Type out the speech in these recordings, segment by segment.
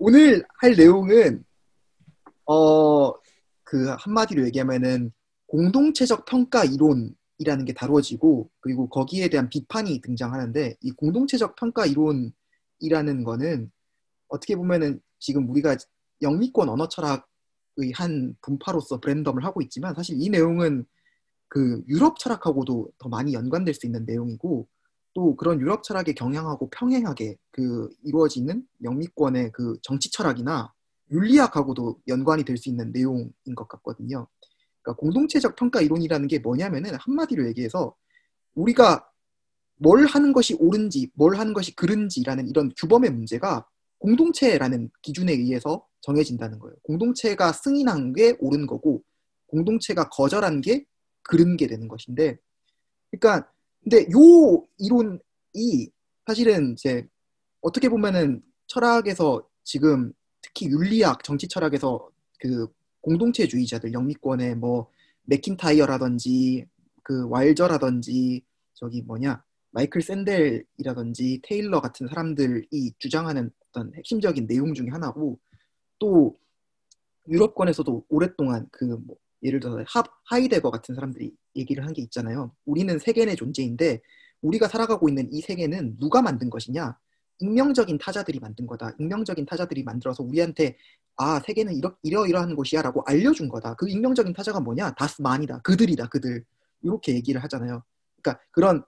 오늘 할 내용은 어, 그 한마디로 얘기하면은 공동체적 평가 이론이라는 게 다루어지고 그리고 거기에 대한 비판이 등장하는데 이 공동체적 평가 이론이라는 거는 어떻게 보면은 지금 우리가 영미권 언어 철학의 한 분파로서 브랜덤을 하고 있지만 사실 이 내용은 그 유럽 철학하고도 더 많이 연관될 수 있는 내용이고 또 그런 유럽 철학의 경향하고 평행하게 그 이루어지는 영미권의 그 정치 철학이나 윤리학하고도 연관이 될 수 있는 내용인 것 같거든요. 그러니까 공동체적 평가 이론이라는 게 뭐냐면은 한마디로 얘기해서 우리가 뭘 하는 것이 옳은지, 뭘 하는 것이 그른지라는 이런 규범의 문제가 공동체라는 기준에 의해서 정해진다는 거예요. 공동체가 승인한 게 옳은 거고, 공동체가 거절한 게 그른 게 되는 것인데, 그러니까 근데 요 이론이 사실은 이제 어떻게 보면은 철학에서 지금 특히 윤리학, 정치 철학에서 그 공동체주의자들 영미권의 뭐 맥킨타이어라든지 그 와일저라든지 저기 뭐냐 마이클 샌델이라든지 테일러 같은 사람들이 주장하는 어떤 핵심적인 내용 중에 하나고 또 유럽권에서도 오랫동안 그 뭐 예를 들어서 하이데거 같은 사람들이 얘기를 한 게 있잖아요. 우리는 세계의 존재인데 우리가 살아가고 있는 이 세계는 누가 만든 것이냐? 익명적인 타자들이 만든 거다. 익명적인 타자들이 만들어서 우리한테 아 세계는 이러이러한 곳이야라고 알려준 거다. 그 익명적인 타자가 뭐냐? 다스만이다. 그들이다. 그들. 이렇게 얘기를 하잖아요. 그러니까 그런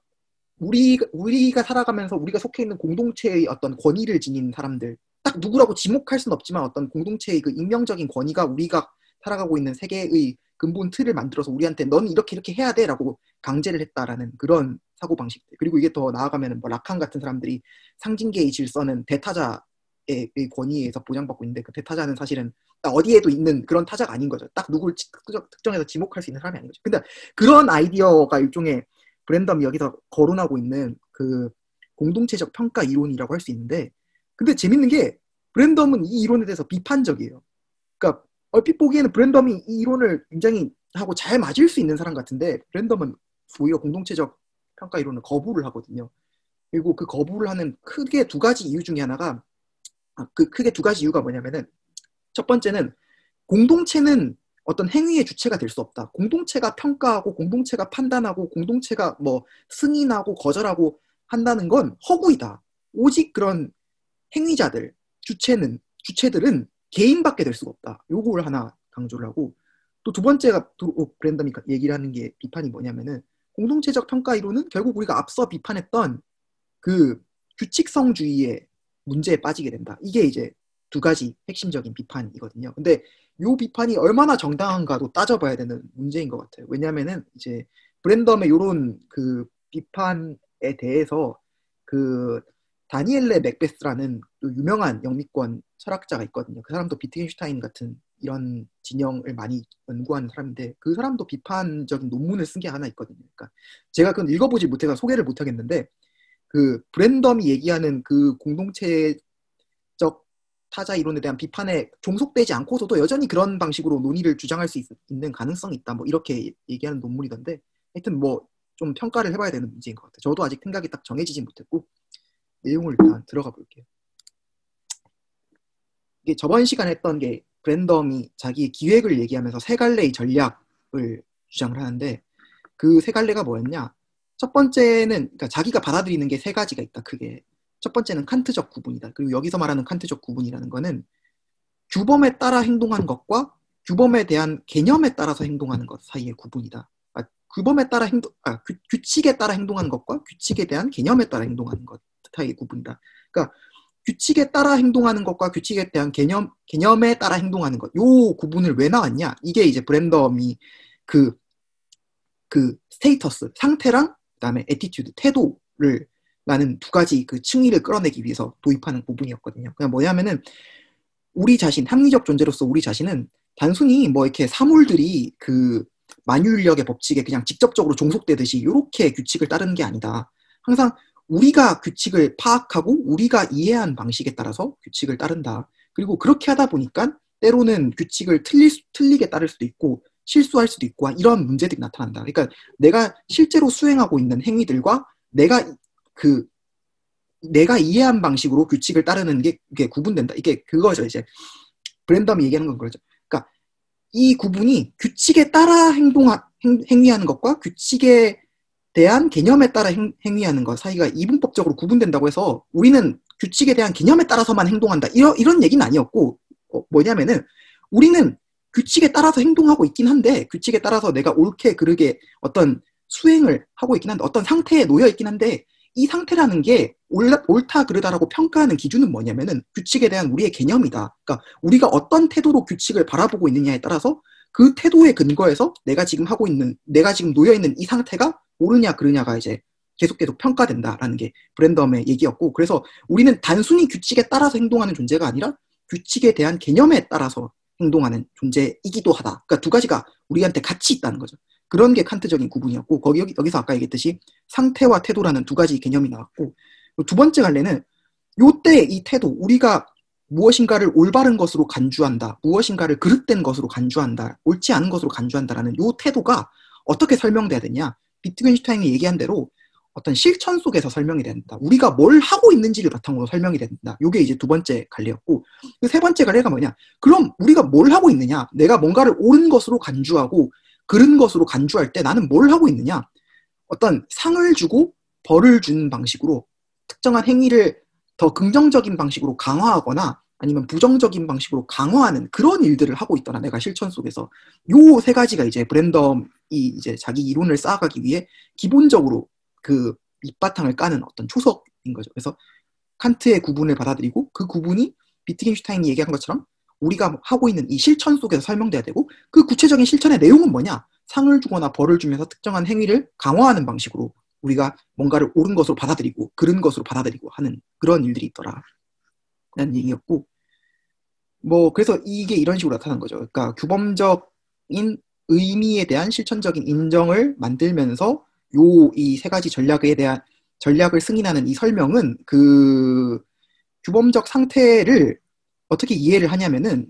우리가 살아가면서 우리가 속해 있는 공동체의 어떤 권위를 지닌 사람들 딱 누구라고 지목할 수는 없지만 어떤 공동체의 그 익명적인 권위가 우리가 살아가고 있는 세계의 근본 틀을 만들어서 우리한테 너는 이렇게 이렇게 해야 돼라고 강제를 했다라는 그런 사고 방식들. 그리고 이게 더 나아가면은 뭐 라칸 같은 사람들이 상징계의 질서는 대타자의 권위에 의해서 보장받고 있는데 그 대타자는 사실은 딱 어디에도 있는 그런 타자가 아닌 거죠. 딱 누굴 특정해서 지목할 수 있는 사람이 아닌 거죠. 근데 그런 아이디어가 일종의 브랜덤이 여기서 거론하고 있는 그 공동체적 평가 이론이라고 할 수 있는데 근데 재밌는 게 브랜덤은 이 이론에 대해서 비판적이에요. 그러니까 얼핏 보기에는 브랜덤이 이 이론을 굉장히 하고 잘 맞을 수 있는 사람 같은데 브랜덤은 오히려 공동체적 평가 이론을 거부를 하거든요. 그리고 그 거부를 하는 크게 두 가지 이유 중에 하나가 그 크게 두 가지 이유가 뭐냐면은 첫 번째는 공동체는 어떤 행위의 주체가 될 수 없다. 공동체가 평가하고 공동체가 판단하고 공동체가 뭐 승인하고 거절하고 한다는 건 허구이다. 오직 그런 행위자들, 주체들은 개인밖에 될 수가 없다. 요걸 하나 강조를 하고 또 두 번째가 브랜덤이 얘기를 하는 게 비판이 뭐냐면은 공동체적 평가 이론은 결국 우리가 앞서 비판했던 그 규칙성주의의 문제에 빠지게 된다. 이게 이제 두 가지 핵심적인 비판이거든요. 근데 이 비판이 얼마나 정당한가도 따져봐야 되는 문제인 것 같아요. 왜냐하면은 이제 브랜덤의 이런 그 비판에 대해서 그 다니엘레 맥베스라는 또 유명한 영미권 철학자가 있거든요. 그 사람도 비트겐슈타인 같은 이런 진영을 많이 연구하는 사람인데 그 사람도 비판적인 논문을 쓴 게 하나 있거든요. 그러니까 제가 그건 읽어보지 못해서 소개를 못하겠는데 그 브랜덤이 얘기하는 그 공동체적 타자 이론에 대한 비판에 종속되지 않고서도 여전히 그런 방식으로 논의를 주장할 수 있는 가능성이 있다. 뭐 이렇게 얘기하는 논문이던데 하여튼 뭐 좀 평가를 해봐야 되는 문제인 것 같아요. 저도 아직 생각이 딱 정해지지 못했고 내용을 일단 들어가 볼게요. 이게 저번 시간에 했던 게 브랜덤이 자기의 기획을 얘기하면서 세 갈래의 전략을 주장을 하는데 그 세 갈래가 뭐였냐? 첫 번째는 그러니까 자기가 받아들이는 게 세 가지가 있다. 크게. 첫 번째는 칸트적 구분이다. 그리고 여기서 말하는 칸트적 구분이라는 거는 규범에 따라 행동하는 것과 규범에 대한 개념에 따라서 행동하는 것 사이의 구분이다. 규범에 따라 규칙에 따라 행동하는 것과 규칙에 대한 개념에 따라 행동하는 것 사이의 구분이다. 그러니까 규칙에 따라 행동하는 것과 규칙에 대한 개념에 따라 행동하는 것. 요 구분을 왜 나왔냐? 이게 이제 브랜덤이 그 스테이터스, 상태랑 그다음에 애티튜드, 태도를 나는 두 가지 그 층위를 끌어내기 위해서 도입하는 부분이었거든요. 그냥 뭐냐면은 우리 자신, 합리적 존재로서 우리 자신은 단순히 뭐 이렇게 사물들이 그 만유인력의 법칙에 그냥 직접적으로 종속되듯이 이렇게 규칙을 따르는 게 아니다. 항상 우리가 규칙을 파악하고 우리가 이해한 방식에 따라서 규칙을 따른다. 그리고 그렇게 하다 보니까 때로는 규칙을 틀리게 따를 수도 있고 실수할 수도 있고 이런 문제들이 나타난다. 그러니까 내가 실제로 수행하고 있는 행위들과 내가 그 내가 이해한 방식으로 규칙을 따르는 게 이게 구분된다. 이게 그거죠. 이제 브랜덤이 얘기하는 건 그거죠. 그러니까 이 구분이 규칙에 따라 행위하는 것과 규칙에 대한 개념에 따라 행위하는 것 사이가 이분법적으로 구분된다고 해서 우리는 규칙에 대한 개념에 따라서만 행동한다. 이런 얘기는 아니었고, 뭐냐면은 우리는 규칙에 따라서 행동하고 있긴 한데, 규칙에 따라서 내가 옳게 그르게 어떤 수행을 하고 있긴 한데, 어떤 상태에 놓여 있긴 한데, 이 상태라는 게 옳다 그르다라고 평가하는 기준은 뭐냐면은 규칙에 대한 우리의 개념이다. 그러니까 우리가 어떤 태도로 규칙을 바라보고 있느냐에 따라서 그 태도에 근거해서 내가 지금 놓여 있는 이 상태가 옳으냐 그르냐가 이제 계속 평가된다라는 게 브랜덤의 얘기였고, 그래서 우리는 단순히 규칙에 따라서 행동하는 존재가 아니라 규칙에 대한 개념에 따라서 행동하는 존재이기도 하다. 그러니까 두 가지가 우리한테 같이 있다는 거죠. 그런 게 칸트적인 구분이었고, 여기서 아까 얘기했듯이 상태와 태도라는 두 가지 개념이 나왔고, 두 번째 갈래는 요때 이 태도, 우리가 무엇인가를 올바른 것으로 간주한다, 무엇인가를 그릇된 것으로 간주한다, 옳지 않은 것으로 간주한다라는 요 태도가 어떻게 설명돼야 되냐. 비트겐슈타인이 얘기한 대로 어떤 실천 속에서 설명이 된다. 우리가 뭘 하고 있는지를 바탕으로 설명이 된다. 요게 이제 두 번째 갈래였고, 그 세 번째 갈래가 뭐냐. 그럼 우리가 뭘 하고 있느냐. 내가 뭔가를 옳은 것으로 간주하고 그른 것으로 간주할 때 나는 뭘 하고 있느냐. 어떤 상을 주고 벌을 주는 방식으로 특정한 행위를 더 긍정적인 방식으로 강화하거나 아니면 부정적인 방식으로 강화하는 그런 일들을 하고 있더라. 내가 실천 속에서. 요 세 가지가 이제 브랜덤이 이제 자기 이론을 쌓아가기 위해 기본적으로 그 밑바탕을 까는 어떤 초석인 거죠. 그래서 칸트의 구분을 받아들이고 그 구분이 비트겐슈타인이 얘기한 것처럼 우리가 하고 있는 이 실천 속에서 설명돼야 되고, 그 구체적인 실천의 내용은 뭐냐? 상을 주거나 벌을 주면서 특정한 행위를 강화하는 방식으로 우리가 뭔가를 옳은 것으로 받아들이고 그른 것으로 받아들이고 하는 그런 일들이 있더라 라는 얘기였고, 뭐 그래서 이게 이런 식으로 나타난 거죠. 그러니까 규범적인 의미에 대한 실천적인 인정을 만들면서 이 세 가지 전략을 승인하는 이 설명은 그 규범적 상태를 어떻게 이해를 하냐면은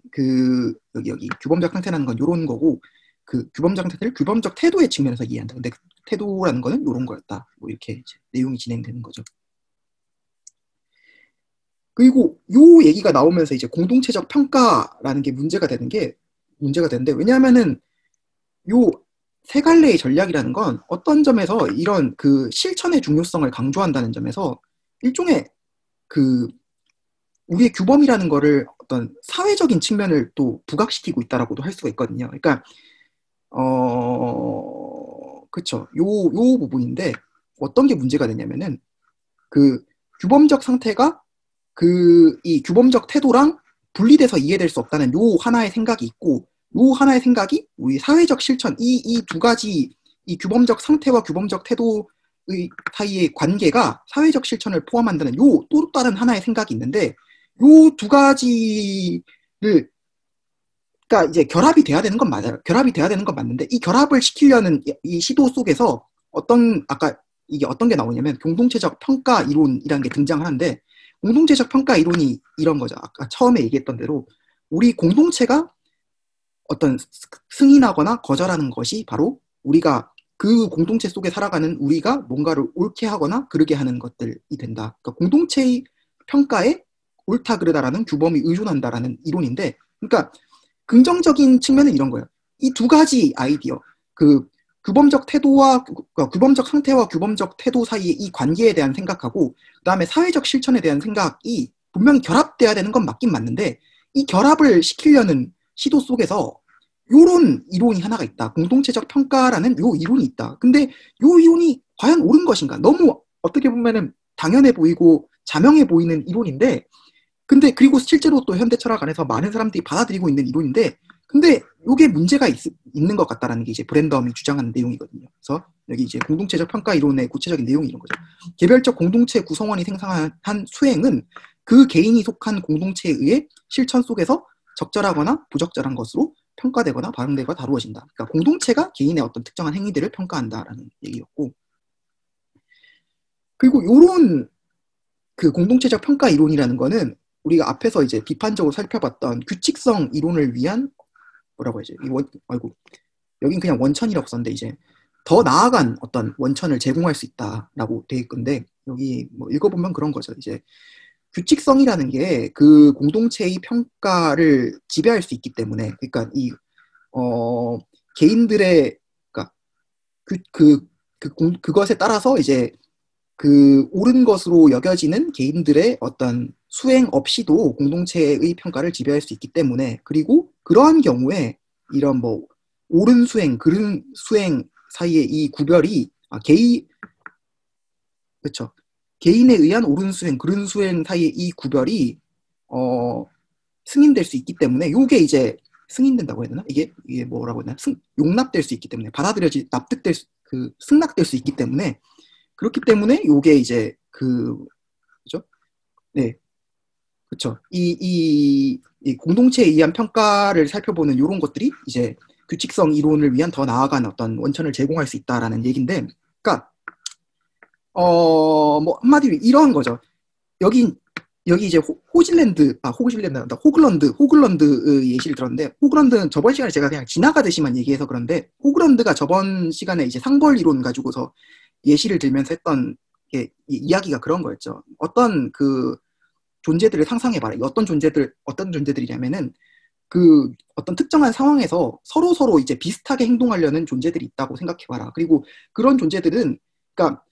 여기 규범적 상태라는 건 요런 거고, 그 규범적 상태를 규범적 태도의 측면에서 이해한다. 근데 그 태도라는 거는 요런 거였다. 뭐 이렇게 이제 내용이 진행되는 거죠. 그리고 요 얘기가 나오면서 이제 공동체적 평가라는 게 문제가 되는데, 왜냐하면은 요 세 갈래의 전략이라는 건 어떤 점에서 이런 그 실천의 중요성을 강조한다는 점에서 일종의 그 우리의 규범이라는 거를 어떤 사회적인 측면을 또 부각시키고 있다라고도 할 수가 있거든요. 그러니까 그쵸. 요 부분인데 어떤 게 문제가 되냐면은 그 규범적 상태가 이 규범적 태도랑 분리돼서 이해될 수 없다는 요 하나의 생각이 있고, 요 하나의 생각이 우리 사회적 실천, 이 두 가지, 이 규범적 상태와 규범적 태도의 사이의 관계가 사회적 실천을 포함한다는 요 또 다른 하나의 생각이 있는데, 요 두 가지를, 그러니까 이제 결합이 돼야 되는 건 맞아요. 결합이 돼야 되는 건 맞는데, 이 결합을 시키려는 이 시도 속에서 아까 이게 어떤 게 나오냐면 공동체적 평가 이론이라는 게 등장하는데, 공동체적 평가 이론이 이런 거죠. 아까 처음에 얘기했던 대로 우리 공동체가 어떤 승인하거나 거절하는 것이 바로 우리가 그 공동체 속에 살아가는 우리가 뭔가를 옳게 하거나 그르게 하는 것들이 된다. 그러니까 공동체의 평가에 옳다 그르다라는 규범이 의존한다라는 이론인데, 그러니까 긍정적인 측면은 이런 거예요. 이 두 가지 아이디어, 그 규범적 상태와 규범적 태도 사이의 이 관계에 대한 생각하고, 그다음에 사회적 실천에 대한 생각이 분명히 결합돼야 되는 건 맞긴 맞는데, 이 결합을 시키려는 시도 속에서 요런 이론이 하나가 있다. 공동체적 평가라는 요 이론이 있다. 근데 요 이론이 과연 옳은 것인가? 너무 어떻게 보면은 당연해 보이고 자명해 보이는 이론인데, 근데 그리고 실제로 또 현대 철학 안에서 많은 사람들이 받아들이고 있는 이론인데, 근데 이게 문제가 있는 것 같다라는 게 이제 브랜덤이 주장하는 내용이거든요. 그래서 여기 이제 공동체적 평가 이론의 구체적인 내용이 이런 거죠. 개별적 공동체 구성원이 생성한 수행은 그 개인이 속한 공동체에 의해 실천 속에서 적절하거나 부적절한 것으로 평가되거나 반응되거나 다루어진다. 그러니까 공동체가 개인의 어떤 특정한 행위들을 평가한다라는 얘기였고, 그리고 요런 그 공동체적 평가 이론이라는 거는 우리가 앞에서 이제 비판적으로 살펴봤던 규칙성 이론을 위한 뭐라고 해야지? 여긴 그냥 원천이라고 썼는데 이제 더 나아간 어떤 원천을 제공할 수 있다라고 돼 있건데, 여기 뭐 읽어보면 그런 거죠. 이제 규칙성이라는 게 그 공동체의 평가를 지배할 수 있기 때문에, 그러니까 어, 개인들의, 그러니까 그것에 따라서 이제 그 옳은 것으로 여겨지는 개인들의 어떤 수행 없이도 공동체의 평가를 지배할 수 있기 때문에, 그리고 그러한 경우에 이런 뭐 옳은 수행, 그른 수행 사이의 이 구별이 그렇죠. 개인에 의한 옳은 수행, 그른 수행 사이의 이 구별이 어, 승인될 수 있기 때문에 요게 이제 승인된다고 해야 되나? 이게 뭐라고 해야 되나? 용납될 수 있기 때문에 납득될 승낙될 수 있기 때문에 그렇기 때문에 요게 이제 그죠? 네, 그렇죠. 이 공동체에 의한 평가를 살펴보는 이런 것들이 이제 규칙성 이론을 위한 더 나아간 어떤 원천을 제공할 수 있다라는 얘기인데, 그러니까 뭐 한마디로 이런 거죠. 여기 이제 호글런드 예시를 들었는데, 호글런드는 저번 시간에 제가 그냥 지나가듯이만 얘기해서 그런데, 호글런드가 저번 시간에 이제 상벌 이론 가지고서 예시를 들면서 했던 게 이야기가 그런 거였죠. 어떤 그 존재들을 상상해봐라. 어떤 존재들이냐면은 그 어떤 특정한 상황에서 서로 이제 비슷하게 행동하려는 존재들이 있다고 생각해봐라. 그리고 그런 존재들은, 그러니까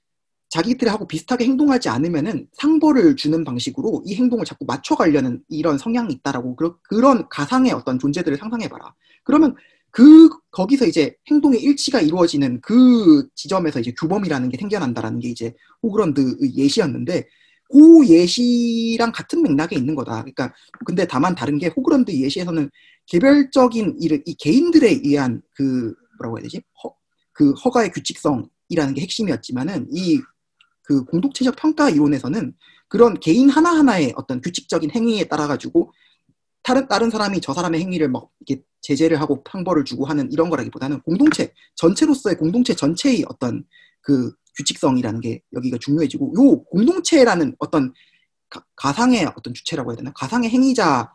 자기들하고 비슷하게 행동하지 않으면은 상벌을 주는 방식으로 이 행동을 자꾸 맞춰가려는 이런 성향이 있다라고, 그런 가상의 어떤 존재들을 상상해봐라. 그러면 거기서 이제 행동의 일치가 이루어지는 그 지점에서 이제 규범이라는 게 생겨난다라는 게 이제 호그런드의 예시였는데, 그 예시랑 같은 맥락에 있는 거다. 그러니까 근데 다만 다른 게, 호그런드 예시에서는 개별적인 이 개인들에 의한 뭐라고 해야 되지? 그 허가의 규칙성이라는 게 핵심이었지만은, 그 공동체적 평가 이론에서는 그런 개인 하나하나의 어떤 규칙적인 행위에 따라 가지고 다른 사람이 저 사람의 행위를 막 이렇게 제재를 하고 판벌을 주고 하는 이런 거라기보다는 공동체 전체로서의, 공동체 전체의 어떤 그 규칙성이라는 게 여기가 중요해지고, 요 공동체라는 어떤 가상의 어떤 주체라고 해야 되나, 가상의 행위자의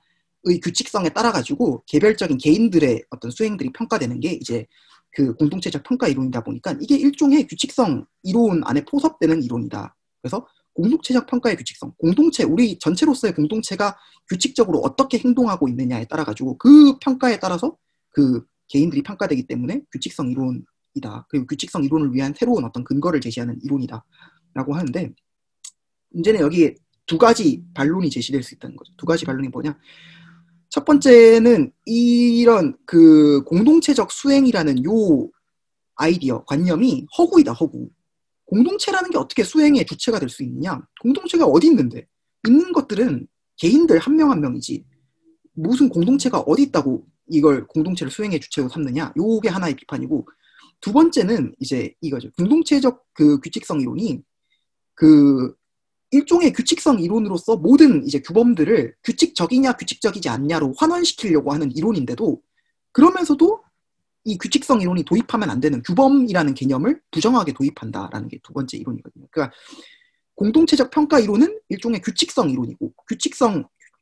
규칙성에 따라 가지고 개별적인 개인들의 어떤 수행들이 평가되는 게 이제 그 공동체적 평가 이론이다 보니까, 이게 일종의 규칙성 이론 안에 포섭되는 이론이다. 그래서 공동체적 평가의 규칙성, 우리 전체로서의 공동체가 규칙적으로 어떻게 행동하고 있느냐에 따라 가지고 그 평가에 따라서 그 개인들이 평가되기 때문에 규칙성 이론이다. 그리고 규칙성 이론을 위한 새로운 어떤 근거를 제시하는 이론이다라고 하는데, 문제는 여기에 두 가지 반론이 제시될 수 있다는 거죠. 두 가지 반론이 뭐냐? 첫 번째는 이런 그 공동체적 수행이라는 요 아이디어, 관념이 허구이다, 허구. 공동체라는 게 어떻게 수행의 주체가 될 수 있느냐? 공동체가 어디 있는데? 있는 것들은 개인들 한 명 한 명이지. 무슨 공동체가 어디 있다고 이걸 공동체를 수행의 주체로 삼느냐? 요게 하나의 비판이고, 두 번째는 이제 이거죠. 공동체적 그 규칙성 이론이 그 일종의 규칙성 이론으로서 모든 이제 규범들을 규칙적이냐 규칙적이지 않냐로 환원시키려고 하는 이론인데도, 그러면서도 이 규칙성 이론이 도입하면 안 되는 규범이라는 개념을 부정하게 도입한다라는 게 두 번째 이론이거든요. 그러니까 공동체적 평가 이론은 일종의 규칙성 이론이고,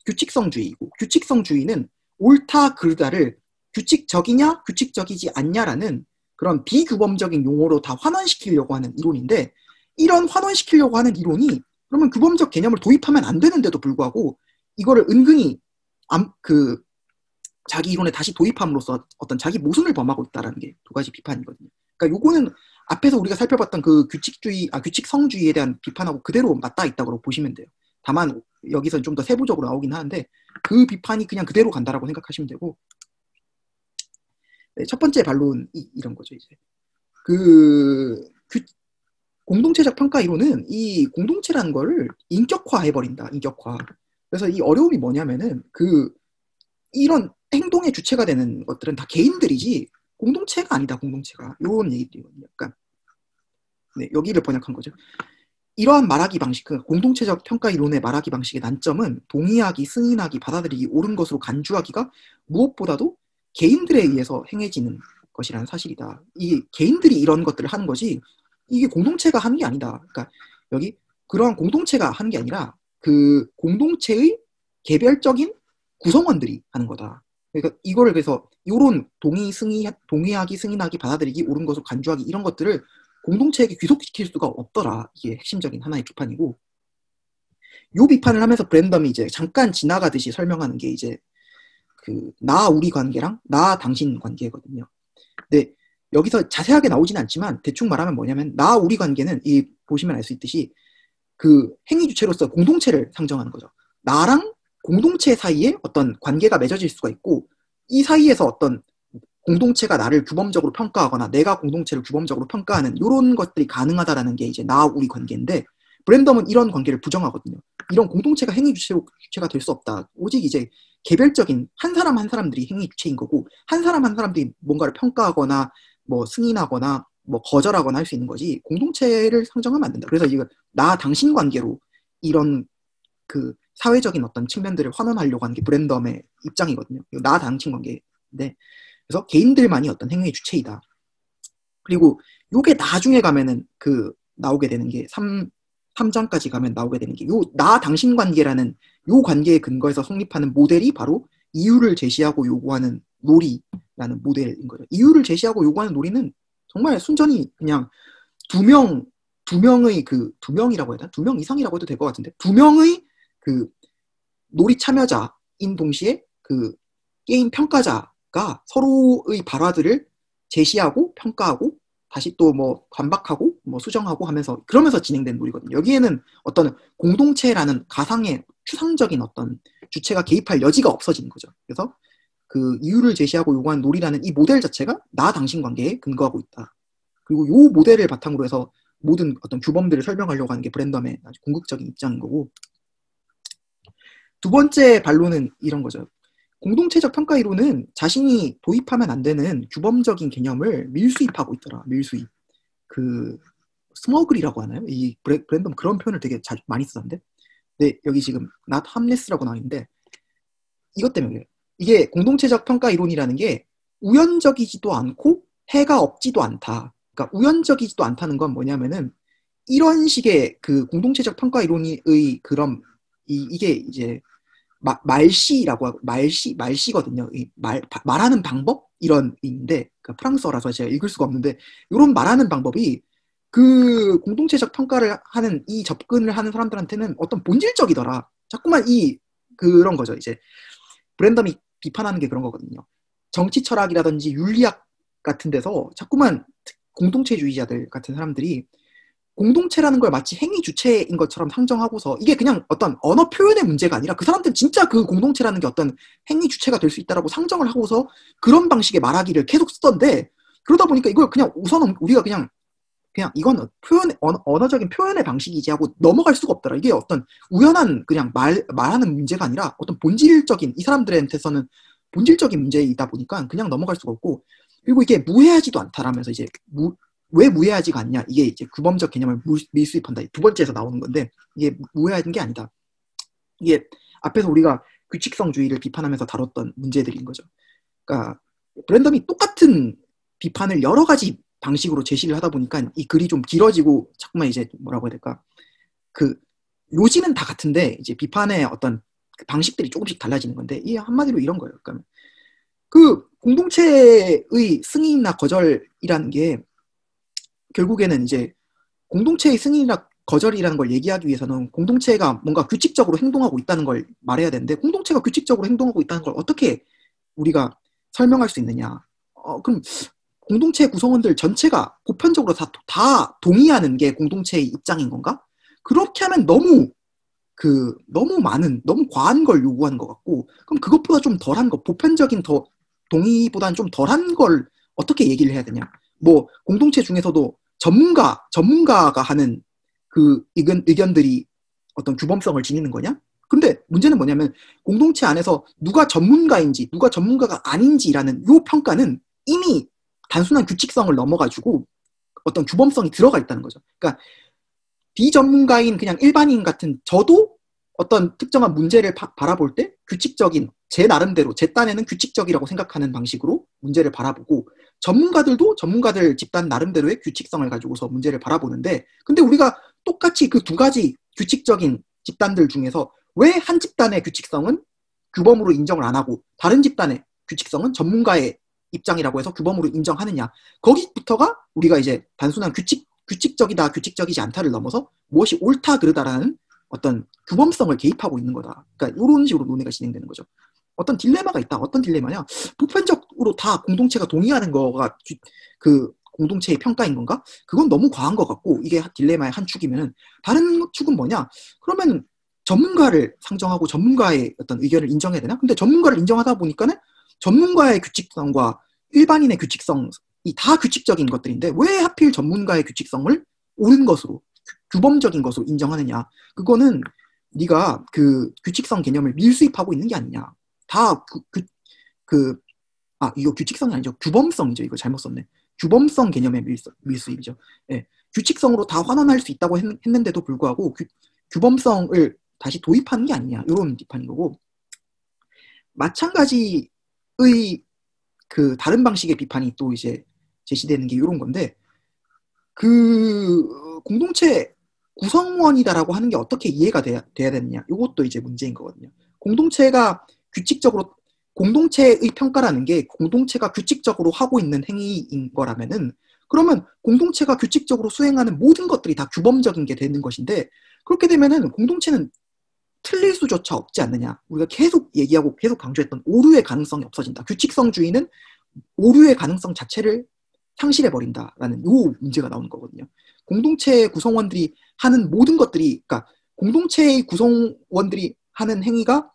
규칙성주의이고, 규칙성주의는 옳다 그르다를 규칙적이냐 규칙적이지 않냐라는 그런 비규범적인 용어로 다 환원시키려고 하는 이론인데, 이런 환원시키려고 하는 이론이 그러면 규범적 개념을 도입하면 안 되는데도 불구하고 이거를 은근히 자기 이론에 다시 도입함으로써 어떤 자기 모순을 범하고 있다는 게 두 가지 비판이거든요. 그러니까 요거는 앞에서 우리가 살펴봤던 그 규칙성주의에 대한 비판하고 그대로 맞닿아 있다고 보시면 돼요. 다만 여기서 좀 더 세부적으로 나오긴 하는데, 그 비판이 그냥 그대로 간다라고 생각하시면 되고, 네, 첫 번째 반론이 이런 거죠. 이제 공동체적 평가 이론은 이 공동체라는 거를 인격화해버린다. 인격화. 그래서 이 어려움이 뭐냐면은 이런 행동의 주체가 되는 것들은 다 개인들이지 공동체가 아니다. 공동체가. 이런 얘기들이거든요. 그러니까 네, 여기를 번역한 거죠. 이러한 말하기 방식, 공동체적 평가 이론의 말하기 방식의 난점은 동의하기, 승인하기, 받아들이기, 옳은 것으로 간주하기가 무엇보다도 개인들에 의해서 행해지는 것이라는 사실이다. 이 개인들이 이런 것들을 하는 거지 이게 공동체가 하는 게 아니다. 그러니까 여기 그러한 공동체가 하는 게 아니라 그 공동체의 개별적인 구성원들이 하는 거다. 그러니까 이거를 그래서 이런 동의하기, 승인하기, 받아들이기, 옳은 것으로 간주하기 이런 것들을 공동체에게 귀속시킬 수가 없더라. 이게 핵심적인 하나의 비판이고, 요 비판을 하면서 브랜덤이 이제 잠깐 지나가듯이 설명하는 게 이제 그 나 우리 관계랑 나 당신 관계거든요. 근데 여기서 자세하게 나오지는 않지만 대충 말하면 뭐냐면 나 우리 관계는 이 보시면 알 수 있듯이 그 행위 주체로서 공동체를 상정하는 거죠. 나랑 공동체 사이에 어떤 관계가 맺어질 수가 있고 이 사이에서 어떤 공동체가 나를 규범적으로 평가하거나 내가 공동체를 규범적으로 평가하는 이런 것들이 가능하다라는 게 이제 나 우리 관계인데 브랜덤은 이런 관계를 부정하거든요. 이런 공동체가 행위 주체가 될 수 없다. 오직 이제 개별적인 한 사람 한 사람들이 행위 주체인 거고 한 사람 한 사람들이 뭔가를 평가하거나 뭐 승인하거나 뭐 거절하거나 할 수 있는 거지 공동체를 상정하면 안 된다. 그래서 이거 나 당신 관계로 이런 그 사회적인 어떤 측면들을 환원하려고 하는 게 브랜덤의 입장이거든요. 나 당신 관계인데 그래서 개인들만이 어떤 행위의 주체이다. 그리고 요게 나중에 가면은 그 나오게 되는 게 3장까지 가면 나오게 되는 게 요 나 당신 관계라는 요 관계에 근거해서 성립하는 모델이 바로 이유를 제시하고 요구하는 놀이라는 모델인 거죠. 이유를 제시하고 요구하는 놀이는 정말 순전히 그냥 두 명의 그 두 명이라고 해야 되나? 두 명 이상이라고 해도 될 것 같은데 두 명의 그 놀이 참여자인 동시에 그 게임 평가자가 서로의 발화들을 제시하고 평가하고 다시 또 뭐 반박하고 뭐 수정하고 하면서 그러면서 진행되는 놀이거든요. 여기에는 어떤 공동체라는 가상의 추상적인 어떤 주체가 개입할 여지가 없어지는 거죠. 그래서 그 이유를 제시하고 요구하는 놀이라는 이 모델 자체가 나 당신 관계에 근거하고 있다. 그리고 요 모델을 바탕으로 해서 모든 어떤 규범들을 설명하려고 하는 게 브랜덤의 아주 궁극적인 입장인 거고 두 번째 반론은 이런 거죠. 공동체적 평가 이론은 자신이 도입하면 안 되는 규범적인 개념을 밀수입하고 있더라. 밀수입. 그 스머글이라고 하나요? 이 브랜덤 그런 표현을 되게 자주 많이 쓰던데. 근데 여기 지금 not harmless라고 나와 있는데 이것 때문에 그래요. 이게 공동체적 평가 이론이라는 게 우연적이지도 않고 해가 없지도 않다. 그러니까 우연적이지도 않다는 건 뭐냐면은 이런 식의 그 공동체적 평가 이론의 그런 이게 이제 말시라고 하고 말시거든요. 말하는 방법 이런 인데 그러니까 프랑스어라서 제가 읽을 수가 없는데 이런 말하는 방법이 그 공동체적 평가를 하는 이 접근을 하는 사람들한테는 어떤 본질적이더라. 자꾸만 이 그런 거죠. 이제 브랜덤이 비판하는 게 그런 거거든요. 정치 철학이라든지 윤리학 같은 데서 자꾸만 공동체주의자들 같은 사람들이 공동체라는 걸 마치 행위 주체인 것처럼 상정하고서 이게 그냥 어떤 언어 표현의 문제가 아니라 그 사람들은 진짜 그 공동체라는 게 어떤 행위 주체가 될 수 있다라고 상정을 하고서 그런 방식의 말하기를 계속 쓰던데 그러다 보니까 이걸 그냥 우선 우리가 그냥 이건 언어적인 표현의 방식이지 하고 넘어갈 수가 없더라. 이게 어떤 우연한 그냥 말하는 문제가 아니라 어떤 본질적인 이 사람들한테서는 본질적인 문제이다 보니까 그냥 넘어갈 수가 없고 그리고 이게 무해하지도 않다라면서 이제 왜 무해하지가 않냐 이게 이제 규범적 개념을 밀수입한다 두 번째에서 나오는 건데 이게 무해한 게 아니다. 이게 앞에서 우리가 규칙성주의를 비판하면서 다뤘던 문제들인 거죠. 그러니까 브랜덤이 똑같은 비판을 여러 가지 방식으로 제시를 하다 보니까 이 글이 좀 길어지고 자꾸만 이제 뭐라고 해야 될까 그 요지는 다 같은데 이제 비판의 어떤 그 방식들이 조금씩 달라지는 건데 이 한마디로 이런 거예요. 그러니까 그 공동체의 승인이나 거절이라는 게 결국에는 이제 공동체의 승인이나 거절이라는 걸 얘기하기 위해서는 공동체가 뭔가 규칙적으로 행동하고 있다는 걸 말해야 되는데 공동체가 규칙적으로 행동하고 있다는 걸 어떻게 우리가 설명할 수 있느냐? 그럼 공동체 구성원들 전체가 보편적으로 다 동의하는 게 공동체의 입장인 건가? 그렇게 하면 너무 많은, 너무 과한 걸 요구하는 것 같고, 그럼 그것보다 좀 덜한 거, 보편적인 동의보다는 좀 덜한 걸 어떻게 얘기를 해야 되냐? 뭐, 공동체 중에서도 전문가가 하는 그 의견들이 어떤 규범성을 지니는 거냐? 근데 문제는 뭐냐면, 공동체 안에서 누가 전문가인지, 누가 전문가가 아닌지라는 요 평가는 이미 단순한 규칙성을 넘어가지고 어떤 규범성이 들어가 있다는 거죠. 그러니까 비전문가인 그냥 일반인 같은 저도 어떤 특정한 문제를 바라볼 때 규칙적인 제 나름대로 제 딴에는 규칙적이라고 생각하는 방식으로 문제를 바라보고 전문가들도 전문가들 집단 나름대로의 규칙성을 가지고서 문제를 바라보는데 근데 우리가 똑같이 그 두 가지 규칙적인 집단들 중에서 왜 한 집단의 규칙성은 규범으로 인정을 안 하고 다른 집단의 규칙성은 전문가의 입장이라고 해서 규범으로 인정하느냐 거기부터가 우리가 이제 단순한 규칙 규칙적이다, 규칙적이지 않다를 넘어서 무엇이 옳다, 그르다라는 어떤 규범성을 개입하고 있는 거다. 그러니까 이런 식으로 논의가 진행되는 거죠. 어떤 딜레마가 있다. 어떤 딜레마냐? 보편적으로 다 공동체가 동의하는 거가 그 공동체의 평가인 건가? 그건 너무 과한 것 같고 이게 딜레마의 한 축이면 다른 축은 뭐냐? 그러면 전문가를 상정하고 전문가의 어떤 의견을 인정해야 되나? 근데 전문가를 인정하다 보니까는 전문가의 규칙성과 일반인의 규칙성이 다 규칙적인 것들인데 왜 하필 전문가의 규칙성을 옳은 것으로 규범적인 것으로 인정하느냐? 그거는 네가 그 규칙성 개념을 밀수입하고 있는 게 아니냐? 다 이거 규칙성이 아니죠. 규범성이죠. 이거 잘못 썼네. 규범성 개념의 밀수입이죠. 예, 규칙성으로 다 환원할 수 있다고 했는데도 불구하고 규범성을 다시 도입하는 게 아니냐. 이런 비판인 거고 마찬가지의 그 다른 방식의 비판이 또 이제 제시되는 게 이런 건데 그 공동체 구성원이다라고 하는 게 어떻게 이해가 돼야 되느냐. 이것도 이제 문제인 거거든요. 공동체가 규칙적으로 공동체의 평가라는 게 공동체가 규칙적으로 하고 있는 행위인 거라면은 그러면 공동체가 규칙적으로 수행하는 모든 것들이 다 규범적인 게 되는 것인데 그렇게 되면은 공동체는 틀릴 수조차 없지 않느냐. 우리가 계속 얘기하고 계속 강조했던 오류의 가능성이 없어진다. 규칙성주의는 오류의 가능성 자체를 상실해버린다라는 요 문제가 나오는 거거든요. 공동체 구성원들이 하는 모든 것들이, 그러니까 공동체의 구성원들이 하는 행위가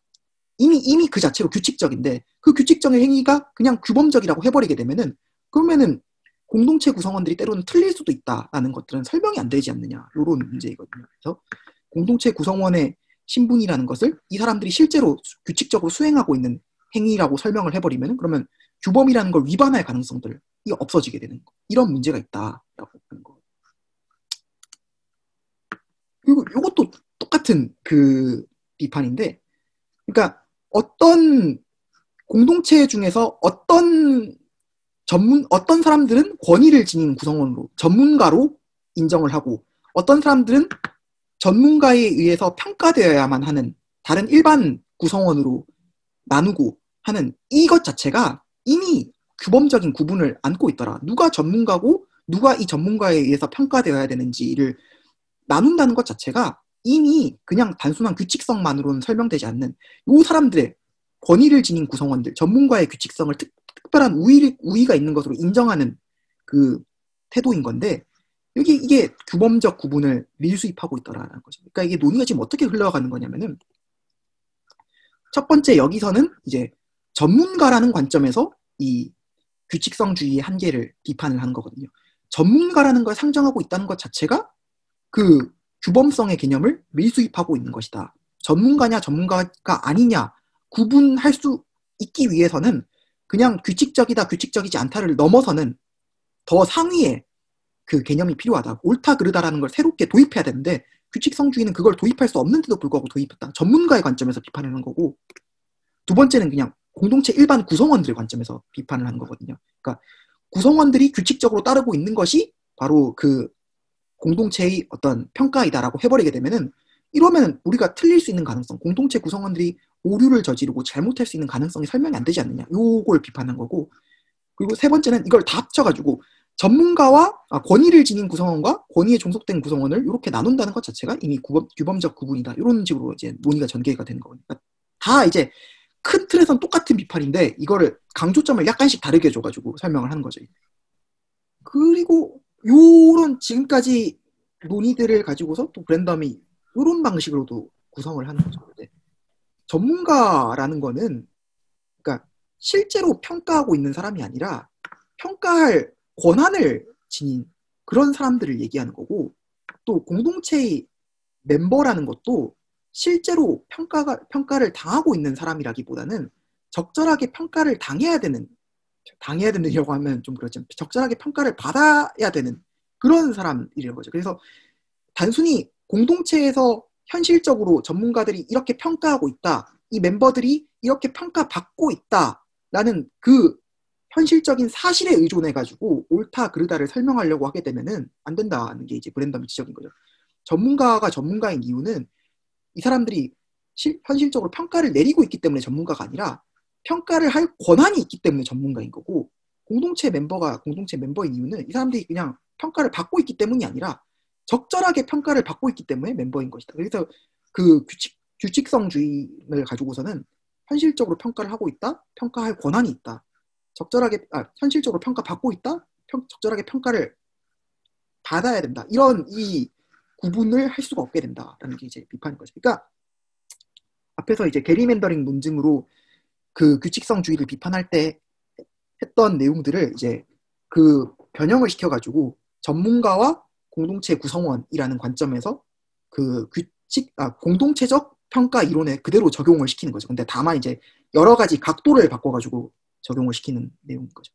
이미 그 자체로 규칙적인데 그 규칙적인 행위가 그냥 규범적이라고 해버리게 되면은 그러면은 공동체 구성원들이 때로는 틀릴 수도 있다라는 것들은 설명이 안 되지 않느냐 이런 문제이거든요. 그래서 공동체 구성원의 신분이라는 것을 이 사람들이 실제로 규칙적으로 수행하고 있는 행위라고 설명을 해버리면 그러면 규범이라는 걸 위반할 가능성들이 없어지게 되는 거. 이런 문제가 있다라고 하는 거. 그리고 이것도 똑같은 그 비판인데, 그러니까 어떤 공동체 중에서 어떤 사람들은 권위를 지닌 구성원으로 전문가로 인정을 하고 어떤 사람들은 전문가에 의해서 평가되어야만 하는 다른 일반 구성원으로 나누고 하는 이것 자체가 이미 규범적인 구분을 안고 있더라. 누가 전문가고 누가 이 전문가에 의해서 평가되어야 되는지를 나눈다는 것 자체가 이미 그냥 단순한 규칙성만으로는 설명되지 않는 이 사람들의 권위를 지닌 구성원들, 전문가의 규칙성을 특별한 우위가 있는 것으로 인정하는 그 태도인 건데 이게 규범적 구분을 밀수입하고 있더라라는 거죠. 그러니까 이게 논의가 지금 어떻게 흘러가는 거냐면은 첫 번째 여기서는 이제 전문가라는 관점에서 이 규칙성주의의 한계를 비판을 하는 거거든요. 전문가라는 걸 상정하고 있다는 것 자체가 그 규범성의 개념을 밀수입하고 있는 것이다. 전문가냐 전문가가 아니냐 구분할 수 있기 위해서는 그냥 규칙적이다 규칙적이지 않다를 넘어서는 더 상위의 그 개념이 필요하다. 옳다 그르다라는 걸 새롭게 도입해야 되는데 규칙성주의는 그걸 도입할 수 없는데도 불구하고 도입했다. 전문가의 관점에서 비판하는 거고 두 번째는 그냥 공동체 일반 구성원들의 관점에서 비판을 하는 거거든요. 그러니까 구성원들이 규칙적으로 따르고 있는 것이 바로 그 공동체의 어떤 평가이다라고 해버리게 되면은 이러면 우리가 틀릴 수 있는 가능성, 공동체 구성원들이 오류를 저지르고 잘못할 수 있는 가능성이 설명이 안 되지 않느냐. 요걸 비판한 거고 그리고 세 번째는 이걸 다 합쳐가지고 전문가와 권위를 지닌 구성원과 권위에 종속된 구성원을 이렇게 나눈다는 것 자체가 이미 규범적 구분이다. 이런 식으로 이제 논의가 전개가 되는 거니까 그러니까 다 이제 큰 틀에선 똑같은 비판인데 이거를 강조점을 약간씩 다르게 줘가지고 설명을 하는 거죠. 그리고 요런 지금까지 논의들을 가지고서 또 브랜덤이 요런 방식으로도 구성을 하는 거죠. 전문가라는 거는 그러니까 실제로 평가하고 있는 사람이 아니라 평가할 권한을 지닌 그런 사람들을 얘기하는 거고 또 공동체의 멤버라는 것도 실제로 평가를 당하고 있는 사람이라기보다는 적절하게 평가를 당해야 된다고 하면 좀 그렇지만 적절하게 평가를 받아야 되는 그런 사람이라는 거죠. 그래서 단순히 공동체에서 현실적으로 전문가들이 이렇게 평가하고 있다. 이 멤버들이 이렇게 평가받고 있다라는 그 현실적인 사실에 의존해가지고 옳다 그르다를 설명하려고 하게 되면은 안 된다는 게 이제 브랜덤의 지적인 거죠. 전문가가 전문가인 이유는 이 사람들이 현실적으로 평가를 내리고 있기 때문에 전문가가 아니라 평가를 할 권한이 있기 때문에 전문가인 거고 공동체 멤버인 이유는 이 사람들이 그냥 평가를 받고 있기 때문이 아니라 적절하게 평가를 받고 있기 때문에 멤버인 것이다. 그래서 그 규칙성주의를 가지고서는 현실적으로 평가를 하고 있다, 평가할 권한이 있다. 현실적으로 평가받고 있다, 적절하게 평가를 받아야 된다. 이런 이 구분을 할 수가 없게 된다라는 게 이제 비판인 거죠. 그러니까 앞에서 이제 게리맨더링 논증으로 그 규칙성주의를 비판할 때 했던 내용들을 이제 그 변형을 시켜가지고 전문가와 공동체 구성원이라는 관점에서 그 공동체적 평가 이론에 그대로 적용을 시키는 거죠. 근데 다만 이제 여러 가지 각도를 바꿔가지고 적용을 시키는 내용인 거죠.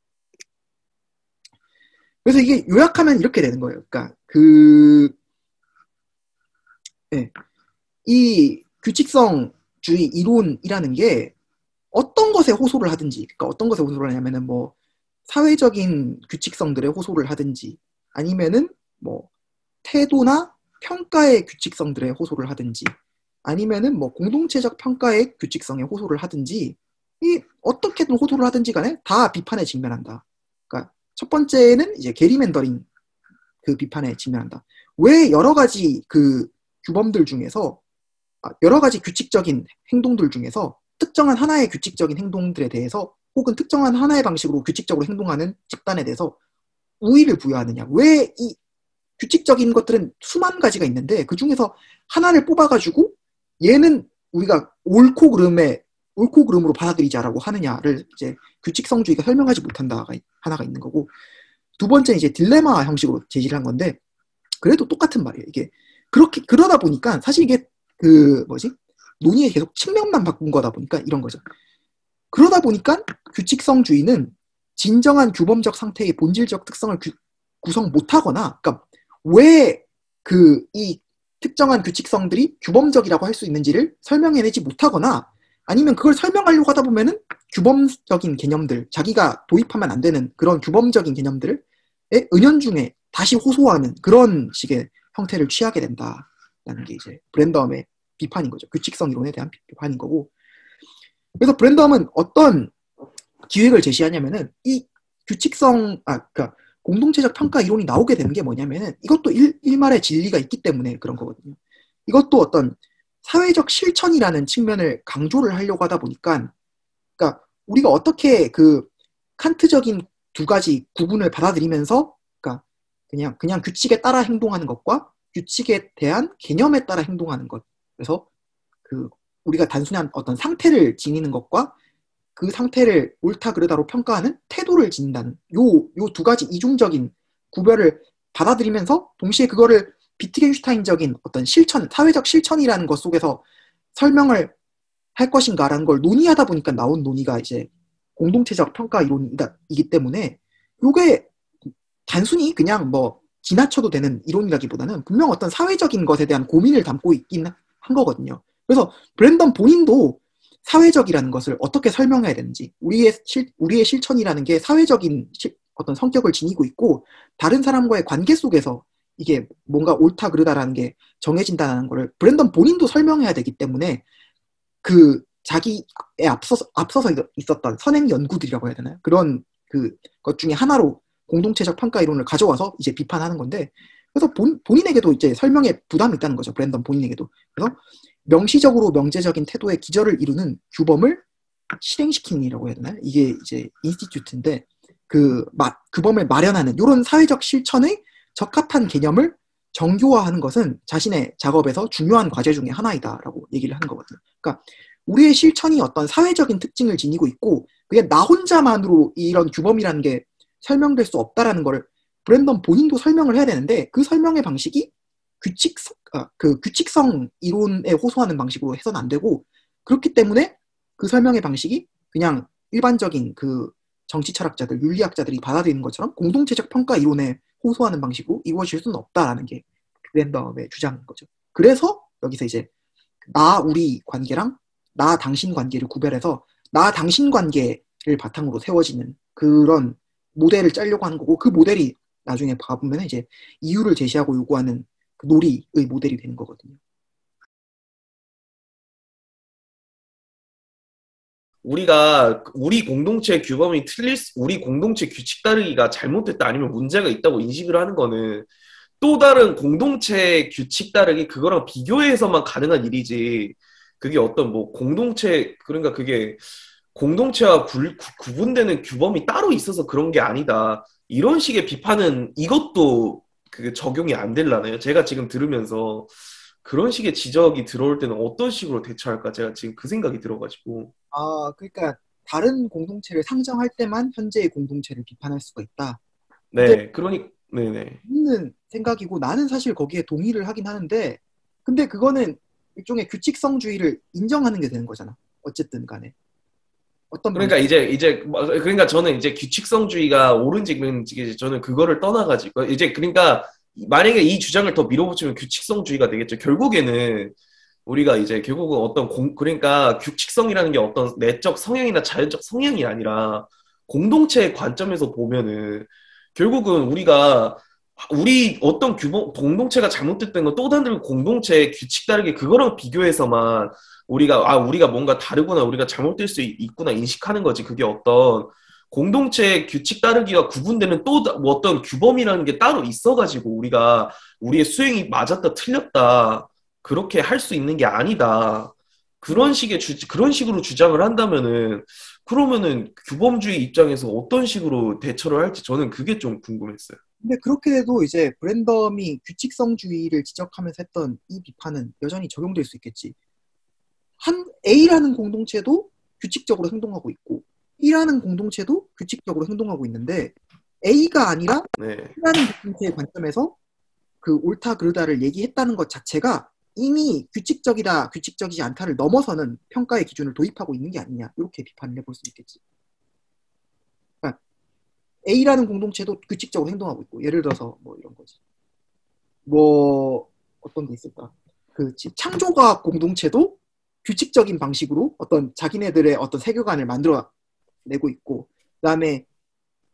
그래서 이게 요약하면 이렇게 되는 거예요. 그러니까 이 규칙성주의 이론이라는 게 어떤 것에 호소를 하든지, 그러니까 어떤 것에 호소를 하냐면은 뭐 사회적인 규칙성들에 호소를 하든지, 아니면은 뭐 태도나 평가의 규칙성들에 호소를 하든지, 아니면은 뭐 공동체적 평가의 규칙성에 호소를 하든지, 이 어떻게든 호소를 하든지 간에 다 비판에 직면한다. 그러니까 첫 번째는 이제 게리맨더링 그 비판에 직면한다. 왜 여러 가지 그 규범들 중에서 여러 가지 규칙적인 행동들 중에서 특정한 하나의 규칙적인 행동들에 대해서 혹은 특정한 하나의 방식으로 규칙적으로 행동하는 집단에 대해서 우위를 부여하느냐. 왜 이 규칙적인 것들은 수만 가지가 있는데 그 중에서 하나를 뽑아가지고 얘는 우리가 옳고 그름으로 받아들이자라고 하느냐를 이제 규칙성주의가 설명하지 못한다가 하나가 있는 거고, 두 번째는 이제 딜레마 형식으로 제시를 한 건데, 그래도 똑같은 말이에요. 이게 그러다 보니까 사실 이게 논의에 계속 측면만 바꾼 거다 보니까 이런 거죠. 그러다 보니까 규칙성주의는 진정한 규범적 상태의 본질적 특성을 구성 못하거나, 그러니까 왜 이 특정한 규칙성들이 규범적이라고 할 수 있는지를 설명해내지 못하거나, 아니면 그걸 설명하려고 하다 보면은 규범적인 개념들, 자기가 도입하면 안 되는 그런 규범적인 개념들을 은연중에 다시 호소하는 그런 식의 형태를 취하게 된다라는 게 이제 브랜덤의 비판인 거죠. 규칙성 이론에 대한 비판인 거고. 그래서 브랜덤은 어떤 기획을 제시하냐면은 이 그러니까 공동체적 평가 이론이 나오게 되는 게 뭐냐면은 이것도 일말의 진리가 있기 때문에 그런 거거든요. 이것도 어떤 사회적 실천이라는 측면을 강조를 하려고 하다 보니까, 그러니까 우리가 어떻게 그 칸트적인 두 가지 구분을 받아들이면서, 그러니까 그냥 규칙에 따라 행동하는 것과 규칙에 대한 개념에 따라 행동하는 것. 그래서 우리가 단순한 어떤 상태를 지니는 것과 그 상태를 옳다 그르다로 평가하는 태도를 지닌다는 요 두 가지 이중적인 구별을 받아들이면서 동시에 그거를 비트겐슈타인적인 어떤 실천, 사회적 실천이라는 것 속에서 설명을 할 것인가라는 걸 논의하다 보니까 나온 논의가 이제 공동체적 평가 이론이기 때문에, 요게 단순히 그냥 뭐 지나쳐도 되는 이론이라기보다는 분명 어떤 사회적인 것에 대한 고민을 담고 있긴 한 거거든요. 그래서 브랜던 본인도 사회적이라는 것을 어떻게 설명해야 되는지, 우리의 실천이라는 게 사회적인 어떤 성격을 지니고 있고, 다른 사람과의 관계 속에서 이게 뭔가 옳다 그르다라는 게 정해진다는 거를 브랜던 본인도 설명해야 되기 때문에, 자기에 앞서서 있었던 선행 연구들이라고 해야 되나요? 그런 것 중에 하나로 공동체적 평가 이론을 가져와서 이제 비판하는 건데, 그래서 본인에게도 이제 설명에 부담이 있다는 거죠. 브랜던 본인에게도. 그래서 명시적으로 명제적인 태도의 기저를 이루는 규범을 실행시키는 이라고 해야 되나요? 이게 이제 인스티튜트인데, 규범을 마련하는 이런 사회적 실천의 적합한 개념을 정교화하는 것은 자신의 작업에서 중요한 과제 중에 하나이다라고 얘기를 하는 거거든요. 그러니까 우리의 실천이 어떤 사회적인 특징을 지니고 있고, 그게 나 혼자만으로 이런 규범이라는 게 설명될 수 없다라는 거를 브랜던 본인도 설명을 해야 되는데, 그 설명의 방식이 규칙성 이론에 호소하는 방식으로 해서는 안 되고, 그렇기 때문에 그 설명의 방식이 그냥 일반적인 정치 철학자들, 윤리학자들이 받아들이는 것처럼 공동체적 평가 이론에 호소하는 방식으로 이루어질 수는 없다라는 게 브랜덤의 주장인 거죠. 그래서 여기서 이제 나 우리 관계랑 나 당신 관계를 구별해서 나 당신 관계를 바탕으로 세워지는 그런 모델을 짜려고 하는 거고, 그 모델이 나중에 봐보면 이제 이유를 제시하고 요구하는 그 놀이의 모델이 되는 거거든요. 우리 공동체 규범이 우리 공동체 규칙 따르기가 잘못됐다 아니면 문제가 있다고 인식을 하는 거는 또 다른 공동체 규칙 따르기 그거랑 비교해서만 가능한 일이지. 그게 어떤 뭐 공동체 그러니까 그게 공동체와 구분되는 규범이 따로 있어서 그런 게 아니다. 이런 식의 비판은 이것도 그 적용이 안 될라나요? 제가 지금 들으면서 그런 식의 지적이 들어올 때는 어떤 식으로 대처할까? 제가 지금 그 생각이 들어가지고. 그러니까 다른 공동체를 상정할 때만 현재의 공동체를 비판할 수가 있다. 이게 네, 네네. 있는 생각이고 나는 사실 거기에 동의를 하긴 하는데 근데 그거는 일종의 규칙성주의를 인정하는 게 되는 거잖아. 어쨌든 간에 어떤 방식. 그러니까 그러니까 저는 이제 규칙성주의가 옳은지 그른지 저는 그거를 떠나가지고 이제 그러니까 만약에 이 주장을 더 밀어붙이면 규칙성주의가 되겠죠. 결국에는 우리가 이제 결국은 그러니까 규칙성이라는 게 어떤 내적 성향이나 자연적 성향이 아니라 공동체의 관점에서 보면은 결국은 우리 어떤 공동체가 잘못됐던 건 또 다른 공동체의 규칙 다르게 그거랑 비교해서만 우리가 뭔가 다르구나, 우리가 잘못될 수 있구나 인식하는 거지. 그게 어떤 공동체 규칙 따르기가 구분되는 뭐 어떤 규범이라는 게 따로 있어가지고 우리의 수행이 맞았다, 틀렸다. 그렇게 할 수 있는 게 아니다. 그런 식으로 주장을 한다면은, 그러면은 규범주의 입장에서 어떤 식으로 대처를 할지 저는 그게 좀 궁금했어요. 근데 그렇게 돼도 이제 브랜덤이 규칙성주의를 지적하면서 했던 이 비판은 여전히 적용될 수 있겠지. 한 A라는 공동체도 규칙적으로 행동하고 있고 B라는 공동체도 규칙적으로 행동하고 있는데 A가 아니라 네. B라는 공동체의 관점에서 그 옳다 그르다를 얘기했다는 것 자체가 이미 규칙적이다 규칙적이지 않다를 넘어서는 평가의 기준을 도입하고 있는 게 아니냐 이렇게 비판을 해볼 수 있겠지. 그러니까 A라는 공동체도 규칙적으로 행동하고 있고 예를 들어서 뭐 이런 거지. 뭐 어떤 게 있을까? 그 창조과학 공동체도 규칙적인 방식으로 어떤 자기네들의 어떤 세계관을 만들어 내고 있고, 그다음에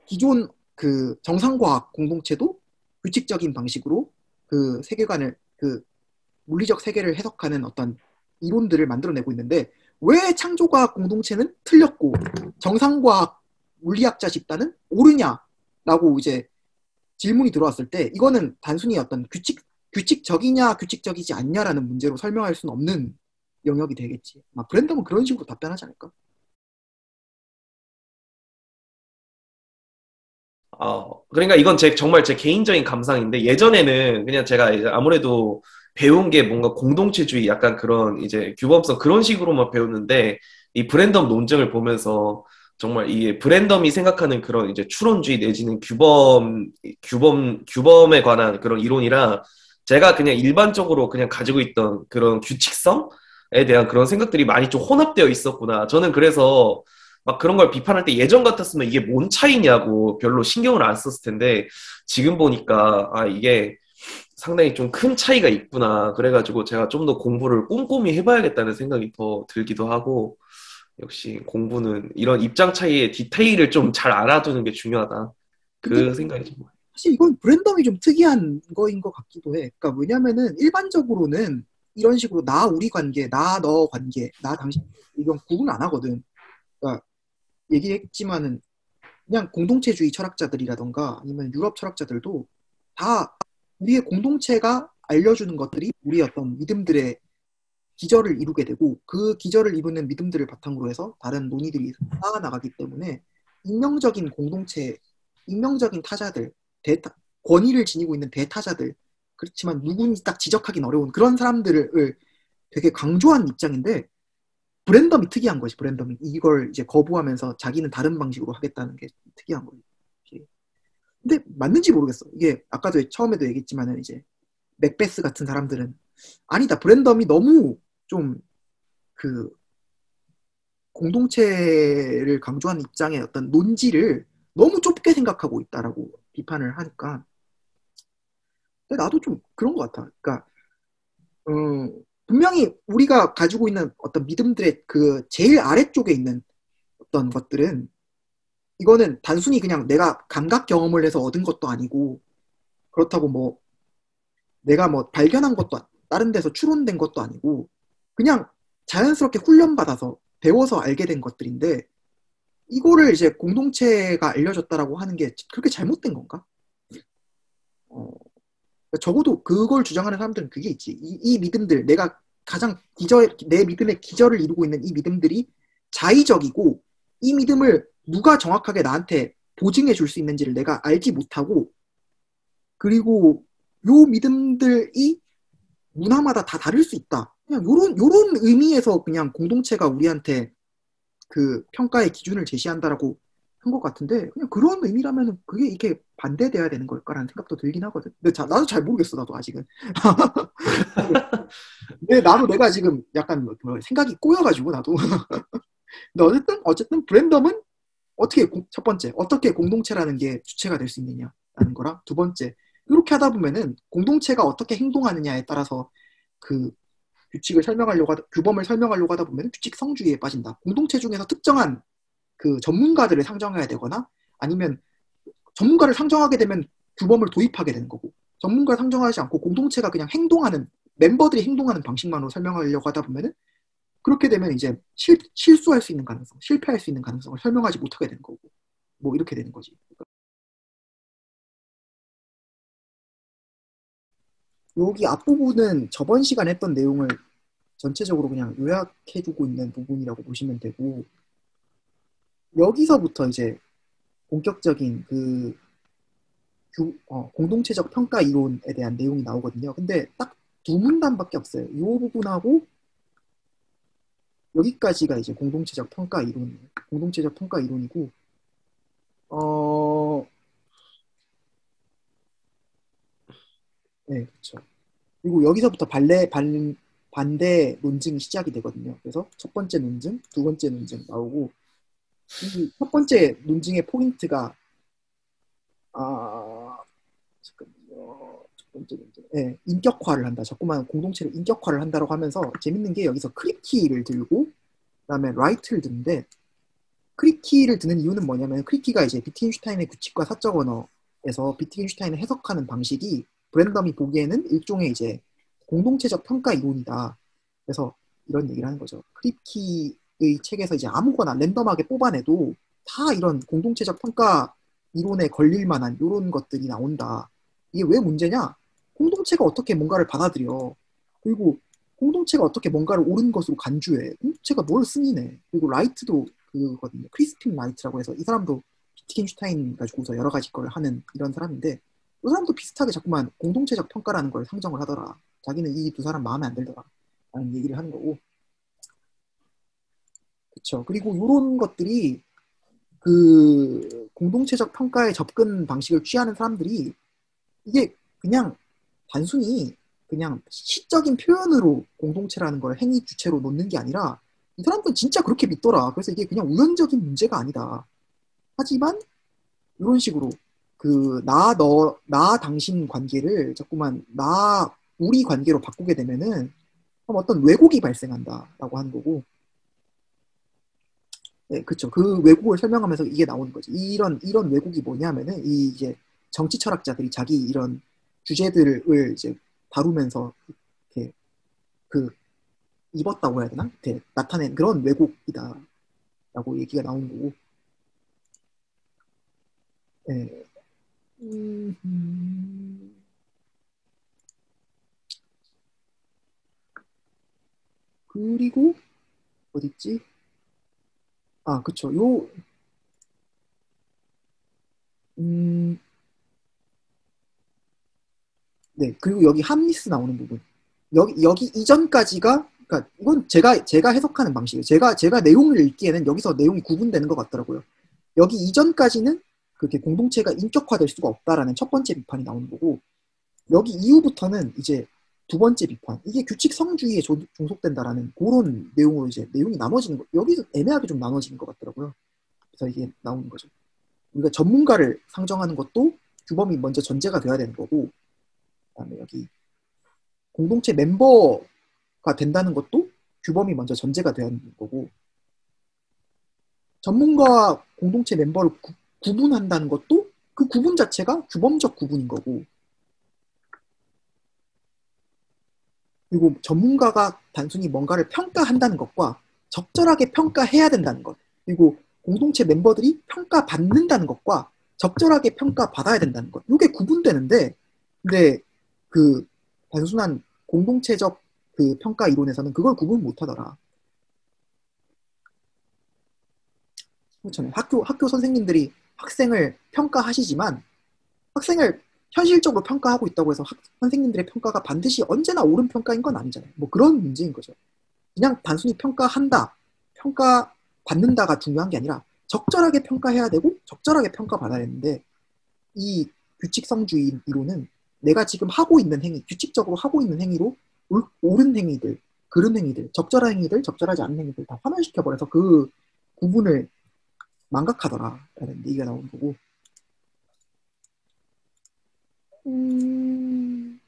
기존 그 정상과학 공동체도 규칙적인 방식으로 그 세계관을 그 물리적 세계를 해석하는 어떤 이론들을 만들어내고 있는데 왜 창조과학 공동체는 틀렸고 정상과학 물리학자 집단은 옳으냐라고 이제 질문이 들어왔을 때 이거는 단순히 어떤 규칙적이냐 규칙적이지 않냐라는 문제로 설명할 수는 없는 영역이 되겠지. 브랜덤은 그런 식으로 답변하지 않을까? 그러니까 이건 정말 제 개인적인 감상인데, 예전에는 그냥 제가 이제 아무래도 배운 게 뭔가 공동체주의 약간 그런 이제 규범성 그런 식으로만 배웠는데, 이 브랜덤 논증을 보면서 정말 이 브랜덤이 생각하는 그런 이제 추론주의 내지는 규범에 관한 그런 이론이랑 제가 그냥 일반적으로 그냥 가지고 있던 그런 규칙성에 대한 그런 생각들이 많이 좀 혼합되어 있었구나. 저는 그래서 막 그런 걸 비판할 때 예전 같았으면 이게 뭔 차이냐고 별로 신경을 안 썼을 텐데 지금 보니까 이게 상당히 좀 큰 차이가 있구나. 그래가지고 제가 좀 더 공부를 꼼꼼히 해봐야겠다는 생각이 더 들기도 하고 역시 공부는 이런 입장 차이의 디테일을 좀 잘 알아두는 게 중요하다. 근데 그 생각이 좀. 사실 이건 브랜덤이 좀 특이한 거인 것 같기도 해. 그러니까 왜냐면은 일반적으로는 이런 식으로 나 우리 관계, 나 너 관계, 나 당신 이건 구분 안 하거든. 그러니까 얘기했지만은 그냥 공동체주의 철학자들이라던가 아니면 유럽 철학자들도 다 우리의 공동체가 알려주는 것들이 우리의 어떤 믿음들의 기저를 이루게 되고 그 기저를 이루는 믿음들을 바탕으로 해서 다른 논의들이 쌓아나가기 때문에 익명적인 공동체, 익명적인 타자들, 권위를 지니고 있는 대타자들, 그렇지만 누군지 딱 지적하기는 어려운 그런 사람들을 되게 강조한 입장인데 브랜덤이 특이한 거지. 브랜덤이 이걸 이제 거부하면서 자기는 다른 방식으로 하겠다는 게 특이한 거지. 근데 맞는지 모르겠어. 이게 아까도 처음에도 얘기했지만은 이제 맥베스 같은 사람들은 아니다. 브랜덤이 너무 좀 그 공동체를 강조하는 입장의 어떤 논지를 너무 좁게 생각하고 있다라고 비판을 하니까 근데 나도 좀 그런 것 같아. 그러니까 분명히 우리가 가지고 있는 어떤 믿음들의 그 제일 아래쪽에 있는 어떤 것들은 이거는 단순히 그냥 내가 감각 경험을 해서 얻은 것도 아니고 그렇다고 뭐 내가 뭐 발견한 것도 다른 데서 추론된 것도 아니고 그냥 자연스럽게 훈련받아서 배워서 알게 된 것들인데 이거를 이제 공동체가 알려줬다라고 하는 게 그렇게 잘못된 건가? 어, 적어도 그걸 주장하는 사람들은 그게 있지. 이 믿음들, 내가 가장 내 믿음의 기저를 이루고 있는 이 믿음들이 자의적이고 이 믿음을 누가 정확하게 나한테 보증해 줄 수 있는지를 내가 알지 못하고 그리고 요 믿음들이 문화마다 다 다를 수 있다. 그냥 요런 의미에서 그냥 공동체가 우리한테 그 평가의 기준을 제시한다라고 한 것 같은데 그냥 그런 의미라면 그게 이렇게 반대돼야 되는 걸까라는 생각도 들긴 하거든. 근데 나도 잘 모르겠어. 나도 아직은. 근데 나도 내가 지금 약간 뭐 생각이 꼬여가지고 나도. 근데 어쨌든 브랜덤은 첫 번째 어떻게 공동체라는 게 주체가 될 수 있느냐라는 거랑 두 번째 이렇게 하다 보면은 공동체가 어떻게 행동하느냐에 따라서 그 규범을 설명하려고 하다 보면 규칙성주의에 빠진다. 공동체 중에서 특정한 그 전문가들을 상정해야 되거나 아니면 전문가를 상정하게 되면 규범을 도입하게 되는 거고 전문가를 상정하지 않고 공동체가 그냥 멤버들이 행동하는 방식만으로 설명하려고 하다 보면은 그렇게 되면 이제 실수할 수 있는 가능성, 실패할 수 있는 가능성을 설명하지 못하게 되는 거고 뭐 이렇게 되는 거지. 여기 앞부분은 저번 시간에 했던 내용을 전체적으로 그냥 요약해주고 있는 부분이라고 보시면 되고 여기서부터 이제 본격적인 공동체적 평가 이론에 대한 내용이 나오거든요. 근데 딱 두 문단밖에 없어요. 이 부분하고 여기까지가 이제 공동체적 평가 이론이고, 네, 그렇죠. 그리고 여기서부터 반대 논증이 시작이 되거든요. 그래서 첫 번째 논증, 두 번째 논증 나오고, 이 첫 번째 논증의 포인트가, 잠깐만요. 첫 번째 논증. 네, 인격화를 한다. 자꾸만 공동체를 인격화를 한다라고 하면서 재밌는 게 여기서 크리키를 들고, 그다음에 라이트를 드는데, 크리키를 드는 이유는 뭐냐면 크리키가 이제 비트겐슈타인의 규칙과 사적 언어에서 비트겐슈타인을 해석하는 방식이 브랜덤이 보기에는 일종의 이제 공동체적 평가 이론이다. 그래서 이런 얘기를 하는 거죠. 크리키의 책에서 이제 아무거나 랜덤하게 뽑아내도 다 이런 공동체적 평가 이론에 걸릴 만한 이런 것들이 나온다. 이게 왜 문제냐? 공동체가 어떻게 뭔가를 받아들여. 그리고 공동체가 어떻게 뭔가를 옳은 것으로 간주해. 공동체가 뭘 승인해. 그리고 라이트도 그거든요. 크리스핀 라이트라고 해서 이 사람도 비트겐슈타인 가지고서 여러 가지 걸 하는 이런 사람인데 이 사람도 비슷하게 자꾸만 공동체적 평가라는 걸 상정을 하더라. 자기는 이 두 사람 마음에 안 들더라. 라는 얘기를 하는 거고. 그쵸. 그리고 이런 것들이 그 공동체적 평가의 접근 방식을 취하는 사람들이 이게 그냥 단순히 그냥 시적인 표현으로 공동체라는 걸 행위 주체로 놓는 게 아니라 이 사람들은 진짜 그렇게 믿더라. 그래서 이게 그냥 우연적인 문제가 아니다. 하지만 이런 식으로 나 당신 관계를 자꾸만 우리 관계로 바꾸게 되면은 어떤 왜곡이 발생한다라고 하는 거고. 네, 그쵸. 그 왜곡을 설명하면서 이게 나오는 거지. 이런 왜곡이 뭐냐면은 이 이제 정치 철학자들이 자기 이런 주제들을 이제 다루면서 이렇게 그 입었다고 해야 되나? 이렇게 나타낸 그런 왜곡이다라고 얘기가 나오는 거고. 네. 그리고 어딨지? 아, 그쵸. 음, 네. 그리고 여기 함리스 나오는 부분. 여기 이전까지가, 그러니까 이건 제가 해석하는 방식이에요. 제가 내용을 읽기에는 여기서 내용이 구분되는 것 같더라고요. 여기 이전까지는 그렇게 공동체가 인격화될 수가 없다라는 첫 번째 비판이 나오는 거고, 여기 이후부터는 이제 두 번째 비판. 이게 규칙성주의에 종속된다라는 그런 내용으로 이제 내용이 나눠지는 거. 여기서 애매하게 좀 나눠지는 것 같더라고요. 그래서 이게 나오는 거죠. 우리가 전문가를 상정하는 것도 규범이 먼저 전제가 돼야 되는 거고, 그다음에 여기 공동체 멤버가 된다는 것도 규범이 먼저 전제가 돼야 되는 거고, 전문가와 공동체 멤버를 구분한다는 것도 그 구분 자체가 규범적 구분인 거고, 그리고 전문가가 단순히 뭔가를 평가한다는 것과 적절하게 평가해야 된다는 것, 그리고 공동체 멤버들이 평가받는다는 것과 적절하게 평가받아야 된다는 것, 이게 구분되는데, 근데 그 단순한 공동체적 그 평가 이론에서는 그걸 구분 못하더라. 그렇잖아요. 학교 선생님들이 학생을 평가하시지만 학생을 현실적으로 평가하고 있다고 해서 선생님들의 평가가 반드시 언제나 옳은 평가인 건 아니잖아요. 뭐 그런 문제인 거죠. 그냥 단순히 평가한다, 평가받는다가 중요한 게 아니라 적절하게 평가해야 되고 적절하게 평가받아야 되는데, 이 규칙성주의 이론은 내가 지금 하고 있는 행위, 규칙적으로 하고 있는 행위로 옳은 행위들, 그른 행위들, 적절한 행위들, 적절하지 않은 행위들 다 환원시켜버려서 그 구분을 망각하더라라는 얘기가 나오는 거고. 음...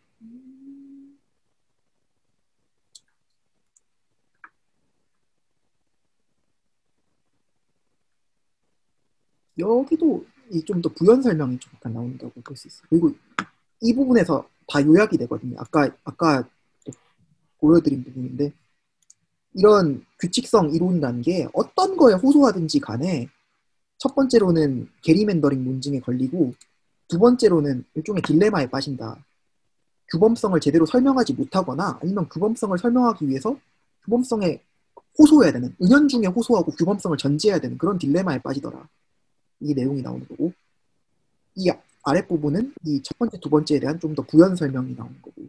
여기도 좀 더 부연 설명이 좀 약간 나온다고 볼 수 있어요. 그리고 이 부분에서 다 요약이 되거든요. 아까 보여드린 부분인데, 이런 규칙성 이론이라는 게 어떤 거에 호소하든지 간에 첫 번째로는 게리맨더링 논증에 걸리고, 두 번째로는 일종의 딜레마에 빠진다. 규범성을 제대로 설명하지 못하거나 아니면 규범성을 설명하기 위해서 규범성에 호소해야 되는, 은연중에 호소하고 규범성을 전제해야 되는 그런 딜레마에 빠지더라. 이 내용이 나오는 거고, 이 아랫부분은 이 첫 번째, 두 번째에 대한 좀 더 부연 설명이 나오는 거고.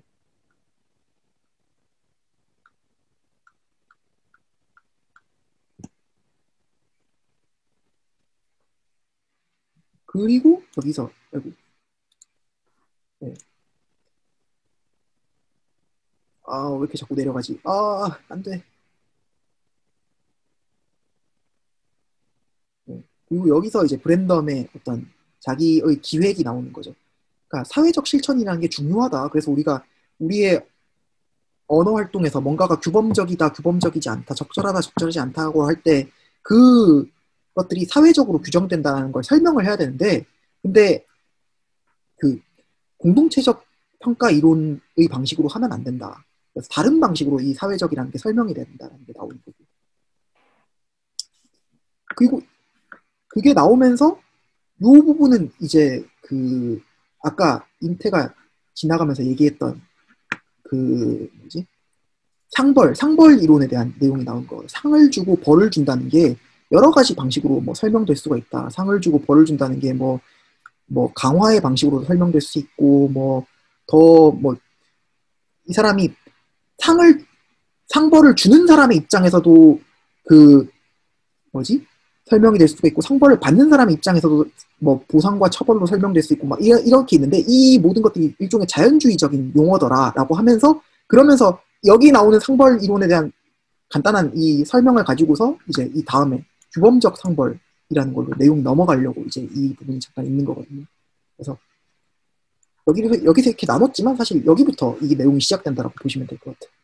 그리고 여기서, 아이고, 네. 아, 왜 이렇게 자꾸 내려가지? 아, 안 돼. 네. 그리고 여기서 이제 브랜덤의 어떤 자기의 기획이 나오는 거죠. 그러니까 사회적 실천이라는 게 중요하다. 그래서 우리가 우리의 언어 활동에서 뭔가가 규범적이다, 규범적이지 않다, 적절하다, 적절하지 않다고 할 때 그 것들이 사회적으로 규정된다는 걸 설명을 해야 되는데, 근데 그 공동체적 평가 이론의 방식으로 하면 안 된다. 그래서 다른 방식으로 이 사회적이라는 게 설명이 된다는 게 나오는 거고. 그리고 그게 나오면서 이 부분은 이제 그 아까 인태가 지나가면서 얘기했던 그 뭐지? 상벌 이론에 대한 내용이 나온 거. 상을 주고 벌을 준다는 게 여러 가지 방식으로 뭐 설명될 수가 있다. 상을 주고 벌을 준다는 게 뭐 강화의 방식으로 설명될 수 있고, 뭐 더 뭐 이 사람이 상을 상벌을 주는 사람의 입장에서도 그 뭐지? 설명이 될 수가 있고, 상벌을 받는 사람의 입장에서도 뭐 보상과 처벌로 설명될 수 있고 막 이렇게 있는데, 이 모든 것들이 일종의 자연주의적인 용어더라라고 하면서, 그러면서 여기 나오는 상벌 이론에 대한 간단한 이 설명을 가지고서 이제 이 다음에 규범적 상벌이라는 걸로 내용이 넘어가려고 이제 이 부분이 잠깐 있는 거거든요. 그래서 여기서 이렇게 나눴지만 사실 여기부터 이 내용이 시작된다라고 보시면 될 것 같아요.